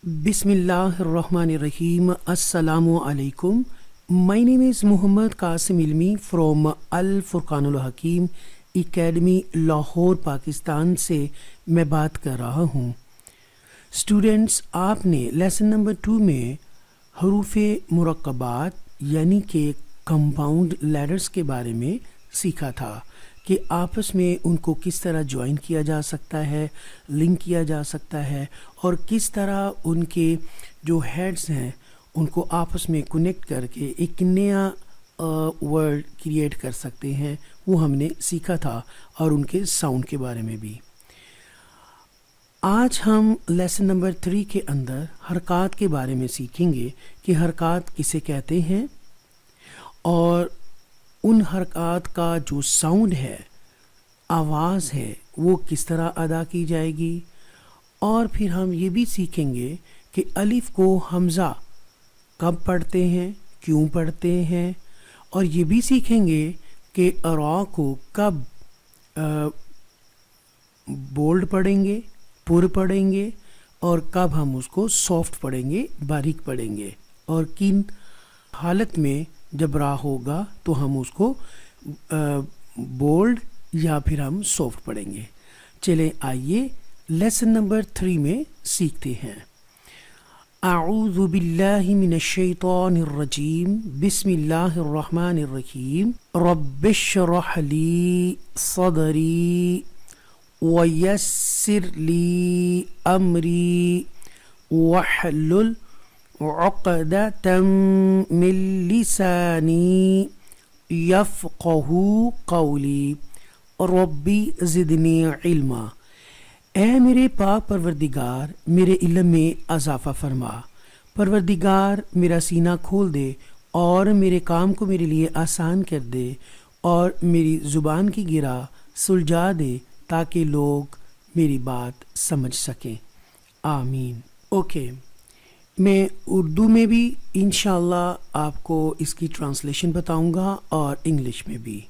Bismillahirrahmanirrahim. Assalamu alaikum. My name is Muhammad Qasim Ilmi from Al Furqanul Hakim Academy Lahore Pakistan से मैं बात कर रहा हूँ. स्टूडेंट्स, आपने लेसन नंबर 2 में हरूफ मुरक्कबात यानी कि कंपाउंड लेटर्स के बारे में सीखा था कि आपस में उनको किस तरह ज्वाइन किया जा सकता है, लिंक किया जा सकता है और किस तरह उनके जो हेड्स हैं उनको आपस में कनेक्ट करके एक नया वर्ड क्रिएट कर सकते हैं. वो हमने सीखा था और उनके साउंड के बारे में भी. आज हम लेसन नंबर 3 के अंदर हरकत के बारे में सीखेंगे कि हरकत किसे कहते हैं और उन हरकत का जो साउंड है, आवाज़ है, वो किस तरह अदा की जाएगी. और फिर हम ये भी सीखेंगे कि अलिफ को हमज़ा कब पढ़ते हैं, क्यों पढ़ते हैं, और ये भी सीखेंगे कि रा को कब बोल्ड पढ़ेंगे, पुर पढ़ेंगे और कब हम उसको सॉफ्ट पढ़ेंगे, बारीक पढ़ेंगे, और किन हालत में जब रा होगा तो हम उसको बोल्ड या फिर हम सॉफ्ट पढ़ेंगे. चलें आइए लेसन नंबर 3 में सीखते हैं. अऊज़ु बिल्लाहि मिनश शैतानिर रजीम. बिस्मिल्लाहिर्रहमानिर रहीम. रब्बिश्रह ली सदरी वयस्सिर ली अमरी वहलुल उक़दतम मिन लिसानी यफ़क़हू क़ौली रब्बी ज़िदनी इल्मा. ए मेरे पाक परवरदिगार, मेरे इल्म में अज़ाफ़ा फरमा. परवरदिगार, मेरा सीना खोल दे और मेरे काम को मेरे लिए आसान कर दे और मेरी ज़ुबान की गिरा सुलझा दे ताकि लोग मेरी बात समझ सकें. आमीन. ओके, मैं उर्दू में भी इंशाअल्लाह आपको इसकी ट्रांसलेशन बताऊंगा और इंग्लिश में भी.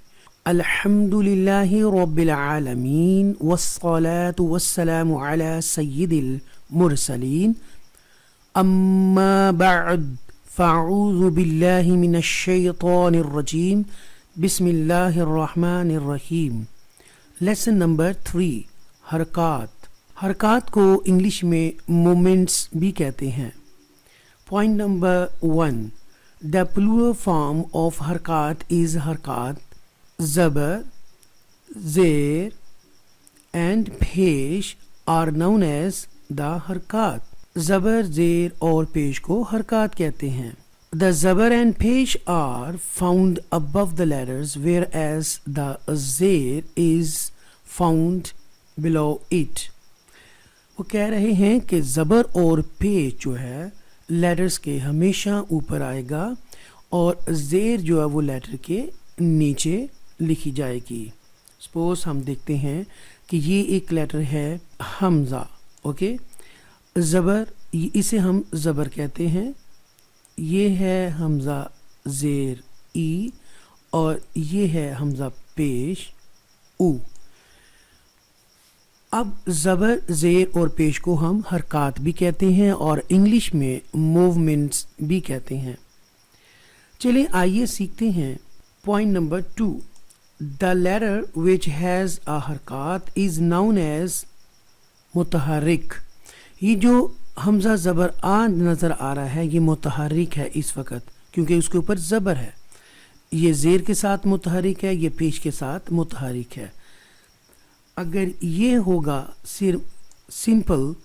अल्हम्दुलिल्लाहि रब्बिल आलमीन वस्सलातु वस्सलामु अला सय्यिदिल मुरसलीन. अम्मा बअद फ़अऊज़ु बिल्लाहि मिनश शैतानिर रजीम. बिस्मिल्लाहिर रहमानिर रहीम. लेसन नंबर 3, हरकत. हरकत को इंग्लिश में मूवमेंट्स भी कहते हैं. Point number 1, the plural form of हरकत इज़ हरकत. ज़बर, ज़ेर एंड पेश आर नाउन एज द हरकत. ज़बर, ज़ेर और पेश को हरकत कहते हैं. द ज़बर एंड पेश are found above the letters whereas the ज़ेर is found below it. वो कह रहे हैं कि ज़बर और पेश जो है लेटर्स के हमेशा ऊपर आएगा और ज़ेर जो है वो लेटर के नीचे लिखी जाएगी. सपोज हम देखते हैं कि ये एक लेटर है हमज़ा. ओके, ज़बर, इसे हम ज़बर कहते हैं. ये है हमज़ा ज़ेर ई और ये है हमज़ा पेश ऊ. अब ज़बर, ज़ेर और पेश को हम हरकत भी कहते हैं और इंग्लिश में मूवमेंट्स भी कहते हैं. चलिए आइए सीखते हैं. Point number 2, the letter which has a हरकत इज़ नाउन एज मुतहर्रिक. ये जो हमज़ा ज़बर आ नज़र आ रहा है ये मुतहर्रिक है इस वक्त क्योंकि उसके ऊपर ज़बर है. ये ज़ेर के साथ मुतहर्रिक है, ये पेश के साथ मुतहर्रिक है. अगर ये होगा सिर्फ सिंपल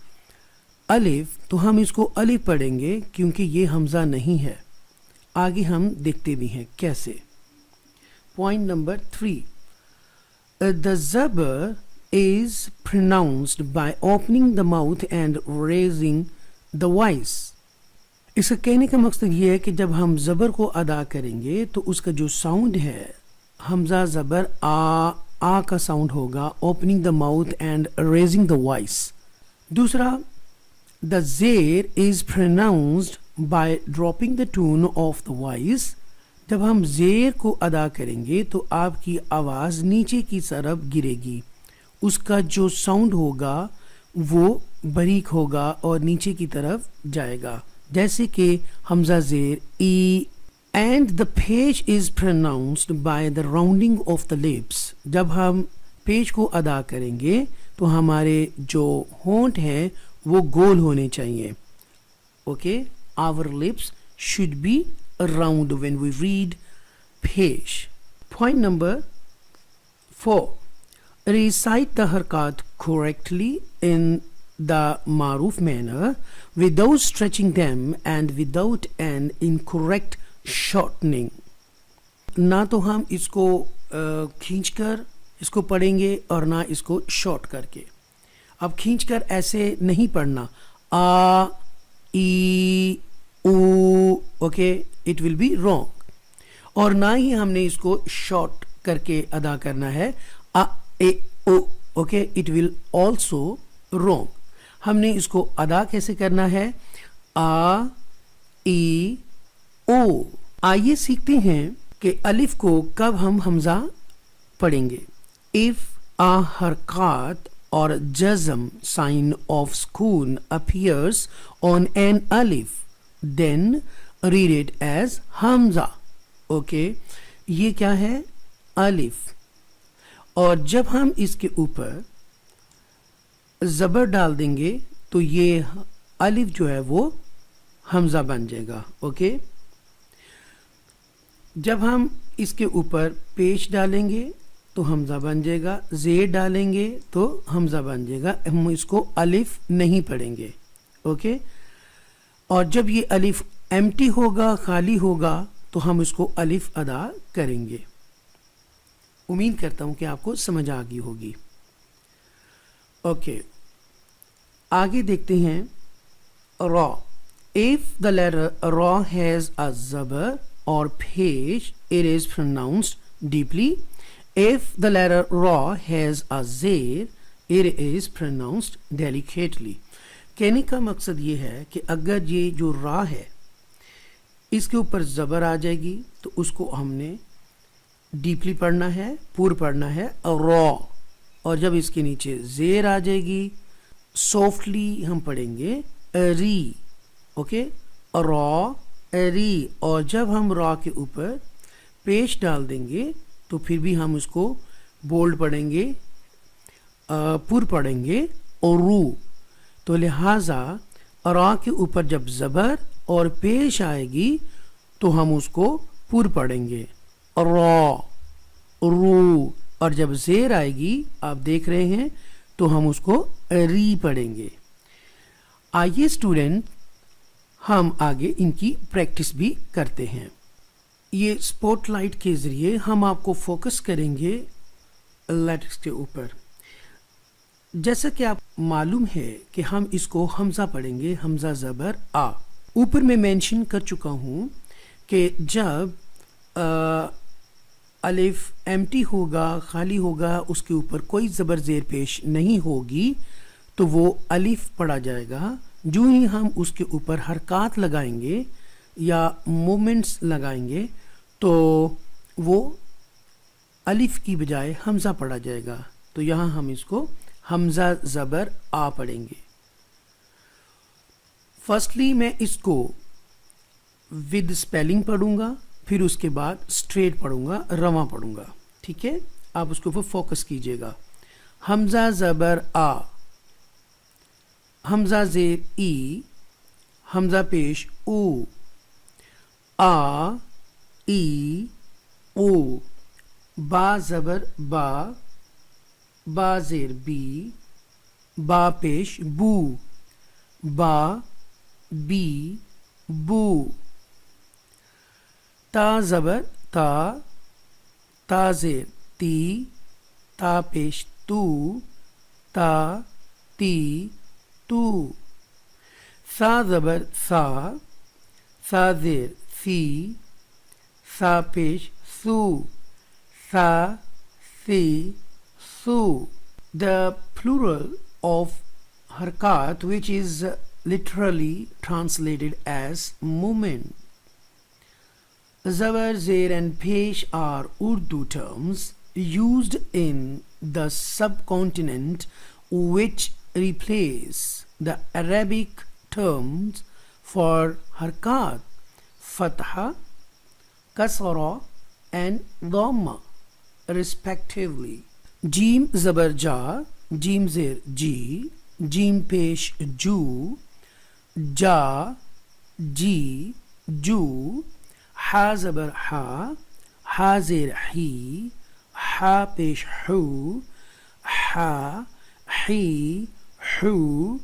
अलिफ तो हम इसको अलिफ पढ़ेंगे क्योंकि ये हमज़ा नहीं है. आगे हम देखते भी हैं कैसे. Point number 3, the zabar is pronounced by opening the mouth and raising the voice. इसका कहने का मकसद ये है कि जब हम ज़बर को अदा करेंगे तो उसका जो साउंड है हमज़ा ज़बर आ का साउंड होगा, opening the mouth and raising the voice. दूसरा, the zer is pronounced by dropping the tone of the voice. जब हम ज़ेर को अदा करेंगे तो आपकी आवाज़ नीचे की तरफ गिरेगी, उसका जो साउंड होगा वो बारीक होगा और नीचे की तरफ जाएगा, जैसे कि हमजा ज़ेर ई. And the page is pronounced by the rounding of the lips. जब हम पेज को अदा करेंगे तो हमारे जो होंठ हैं वो गोल होने चाहिए. Okay, our lips should be round when we read page. Point number 4. Recite the harkat correctly in the maruf manner without stretching them and without an incorrect shortening. ना तो हम इसको खींचकर इसको पढ़ेंगे और ना इसको शॉर्ट करके. अब खींचकर ऐसे नहीं पढ़ना, आ ई ऊ, okay, it will be wrong. और ना ही हमने इसको शॉर्ट करके अदा करना है, आ ए ओ, okay, it will also wrong. हमने इसको अदा कैसे करना है, आ ई ओ. आइए सीखते हैं कि अलिफ को कब हम हमजा पढ़ेंगे. इफ आ हरकत or jazm sign of sukun appears on an alif, then read it as hamza. Okay, ये क्या है, अलिफ. और जब हम इसके ऊपर ज़बर डाल देंगे तो ये अलिफ जो है वो हमजा बन जाएगा. ओके, जब हम इसके ऊपर पेश डालेंगे तो हमजा बन जाएगा, ज़ेर डालेंगे तो हमजा बन जाएगा. हम इसको अलिफ नहीं पढ़ेंगे. ओके, और जब ये अलिफ एम्प्टी होगा, खाली होगा, तो हम इसको अलिफ अदा करेंगे. उम्मीद करता हूँ कि आपको समझ आ गई होगी. ओके, आगे देखते हैं. Ra. If the letter ra has a zabar और pesh, it is pronounced deeply. If the letter ra has a zir, it is pronounced delicately. कहने का मकसद ये है कि अगर ये जो रा है इसके ऊपर ज़बर आ जाएगी तो उसको हमने डीपली पढ़ना है, पूर पढ़ना है, रॉ. और जब इसके नीचे ज़ेर आ जाएगी सॉफ्टली हम पढ़ेंगे री. ओके, रॉ री. और जब हम रॉ के ऊपर पेश डाल देंगे तो फिर भी हम उसको बोल्ड पढ़ेंगे, पुर पढ़ेंगे और रू. तो लिहाजा रा के ऊपर जब ज़बर और पेश आएगी तो हम उसको पुर पढ़ेंगे, रॉ रू. और जब ज़ेर आएगी, आप देख रहे हैं, तो हम उसको री पढ़ेंगे. आइए स्टूडेंट, हम आगे इनकी प्रैक्टिस भी करते हैं. ये स्पॉटलाइट के ज़रिए हम आपको फोकस करेंगे लेटर्स के ऊपर. जैसा कि आप मालूम है कि हम इसको हमज़ा पढ़ेंगे, हमज़ा ज़बर आ. ऊपर मैं मेंशन कर चुका हूँ कि जब अलिफ एम्प्टी होगा, खाली होगा, उसके ऊपर कोई ज़बर ज़ेर पेश नहीं होगी तो वो अलिफ पढ़ा जाएगा. जो ही हम उसके ऊपर हरकत लगाएंगे या मूवमेंट्स लगाएंगे तो वो अलिफ की बजाय हमज़ा पढ़ा जाएगा. तो यहाँ हम इसको हमज़ा ज़बर आ पढ़ेंगे. फर्स्टली मैं इसको विद स्पेलिंग पढ़ूंगा, फिर उसके बाद स्ट्रेट पढ़ूंगा, रवा पढ़ूंगा. ठीक है, आप उसके ऊपर फोकस कीजिएगा. हमज़ा ज़बर आ, हमज़ा ज़ेर ई, हमज़ा पेश ऊ, आ ई ओ. बा ज़बर बा, बा ज़ेर बी, बा पेश बू, बा बी बू. ता ज़बर ता, ता ज़ेर ती, ता पेश तू, ता ती तू. सा ज़बर सा, सा ज़ेर सी, सा पेश सू, सा सी सू. The plural of harkat, which is literally translated as movement. Zabar, Zer and Pesh are Urdu terms used in the subcontinent which replace the Arabic terms for harkat, fatha, kasra and dhamma respectively. Jim zabar ja, jim zir ji, jim pesh ju, ja, ji, ju, ha zabar ha, ha zir hi, ha pesh hu, ha, hi, hu,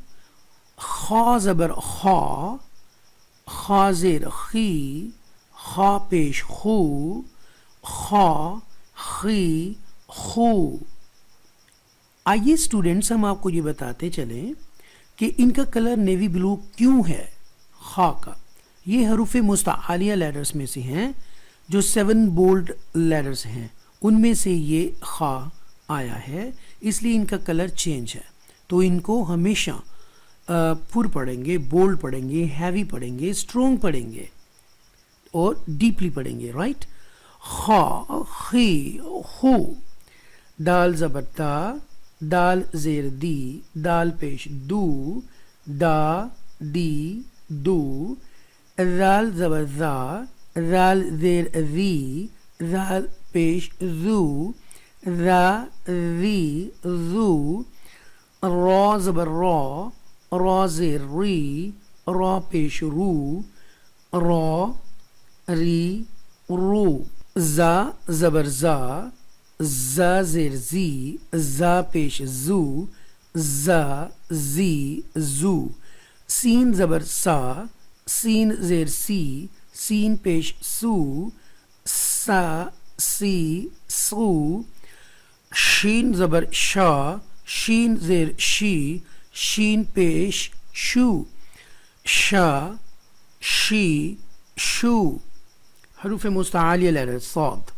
kha zabar kha, kha zir khi, kha pesh khu, kha, khi, khu. آئیے students ہم آپ کو یہ بتاتے چلیں کہ ان کا colour navy blue کیوں ہے. خا کا یہ حروف مستعالیہ لیٹرز میں سے ہیں جو 7 بولڈ لیٹرز ہیں, ان میں سے یہ خا آیا ہے, اس لیے ان کا کلر چینج ہے. تو ان کو ہمیشہ پر پڑھیں گے, بولڈ پڑھیں گے, ہیوی پڑھیں گے, اسٹرونگ پڑھیں گے اور ڈیپلی پڑھیں گے. رائٹ. خا, خی, خو. دال زبر دا, دال زیر دی, دال پیش دو, دا, دی, دو. ذال زبر ذا, ذال زیر ذی, ذال پیش ذو, ذا, ذی, ذو. را زبر را, را زیر ری, را پیش رو, را, ری, رو. زا زبر زا, زا زیر زی, زا پیش زو, زا, زی, زو. سین زبر سا, سین زیر سی, سین پیش سو, سا, سی, سو. شین زبر شا, شین زیر شی, شین پیش شو, شا, شی, شو. حروف مستعالیہ لیٹر. صاد,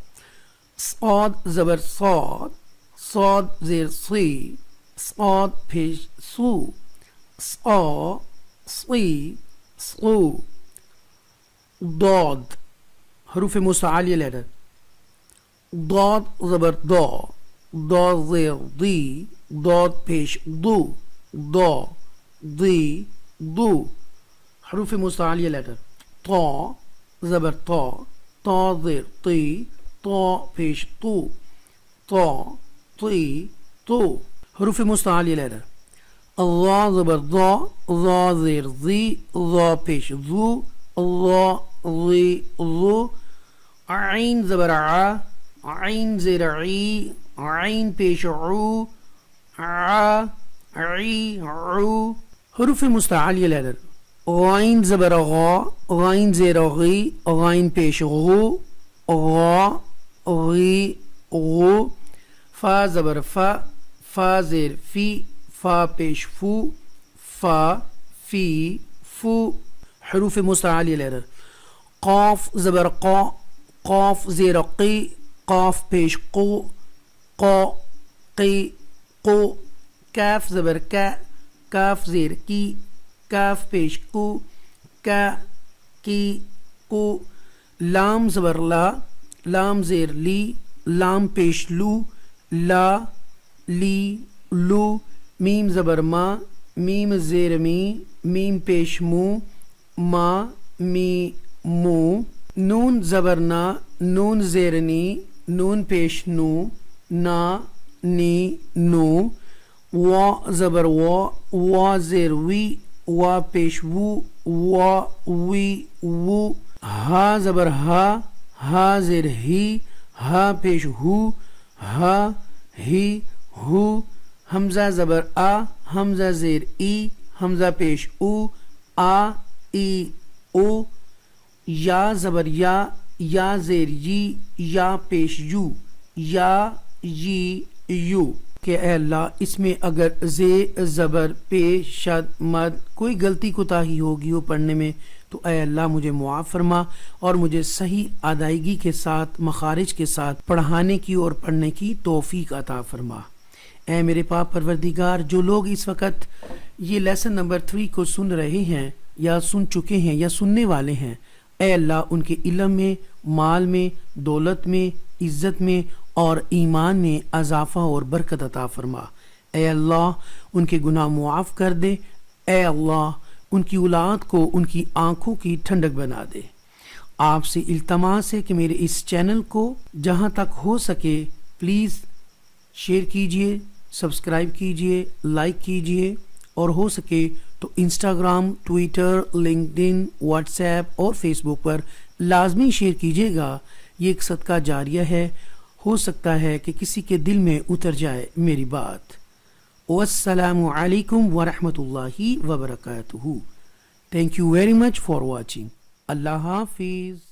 صاد زبر صاد, صاد زیر سی, صاد پیش سو, صا, سی, سو. ضاد حروف مستعالیہ لیٹر. ضاد زبر دا, ضاد زیر دی, ضاد پیش دو, دا, دی, دو. حروف مستعالیہ لیٹر. طا زبر طا, طا زیر طی, طا پیش تو, طا, طی, تو. حروف مستعالیہ لیٹر. ضا زبر ضا, ضا زیر ذی, ضا پیش ذو, ضا, ذی, ذو. عین زبر ع, عین زیر عی, عین پیش عو, ع, عی, عو. حروف مستعالیہ لیٹر. غائن زبر غا, غائن زیر غی, غائن پیش غو, غا, غی, غو. فا زبر فا, فا زیر فی, فا پیش فو, فا, فی, فو. حروف مستعالیہ لیٹر. قاف زبر قا, قاف زیر قی, قاف پیش قو, قا, قی, قو. کاف زبر کا, کاف زیر کی, کاف پیش کو, کا, کی, کو. لام زبر لا, لام زیر لی, لام پیش لو, لا, لی, لو. میم زبر ما, میم زیر می, میم پیش مو, ما, می, مو. نون زبر نا, نون زیر نی, نون پیش نو, نا, نی, نو. وا زبر وا, وا زیر وی, وا پیش وو, وا, وی, وو. ہا زبر ہا, ہا زیر ہی, ہا پیش ہو, ہا, ہی, ہو. حمزہ زبر آ, حمزہ زیر ای, حمزہ پیش او, آ, ای, او. یا زبر یا, یا زیر یی, یا پیش یو, یا, یی, یو. کہ اے اللہ اس میں اگر زے, زبر, پیش, شد, مد کوئی غلطی کوتاہی ہوگی ہو پڑھنے میں تو اے اللہ مجھے معاف فرما اور مجھے صحیح ادائیگی کے ساتھ, مخارج کے ساتھ پڑھانے کی اور پڑھنے کی توفیق عطا فرما. اے میرے پاک پروردگار, جو لوگ اس وقت یہ لیسن نمبر 3 کو سن رہے ہیں یا سن چکے ہیں یا سننے والے ہیں, اے اللہ ان کے علم میں, مال میں, دولت میں, عزت میں اور ایمان میں اضافہ اور برکت عطا فرما. اے اللہ ان کے گناہ معاف کر دے, اے اللہ ان کی اولاد کو ان کی آنکھوں کی ٹھنڈک بنا دے۔ آپ سے التماس ہے کہ میرے اس چینل کو جہاں تک ہو سکے پلیز شیئر کیجئے، سبسکرائب کیجئے، لائک کیجئے، اور ہو سکے تو Instagram, Twitter, LinkedIn, what's app اور فیس بک پر لازمی شیئر کیجیے گا۔ یہ ایک صدقہ جاریہ ہے، ہو سکتا ہے کہ کسی کے دل میں اتر جائے میری بات۔ والسلام علیکم ورحمۃ اللہ وبرکاتہ۔ Thank you very much for watching. اللہ حافظ۔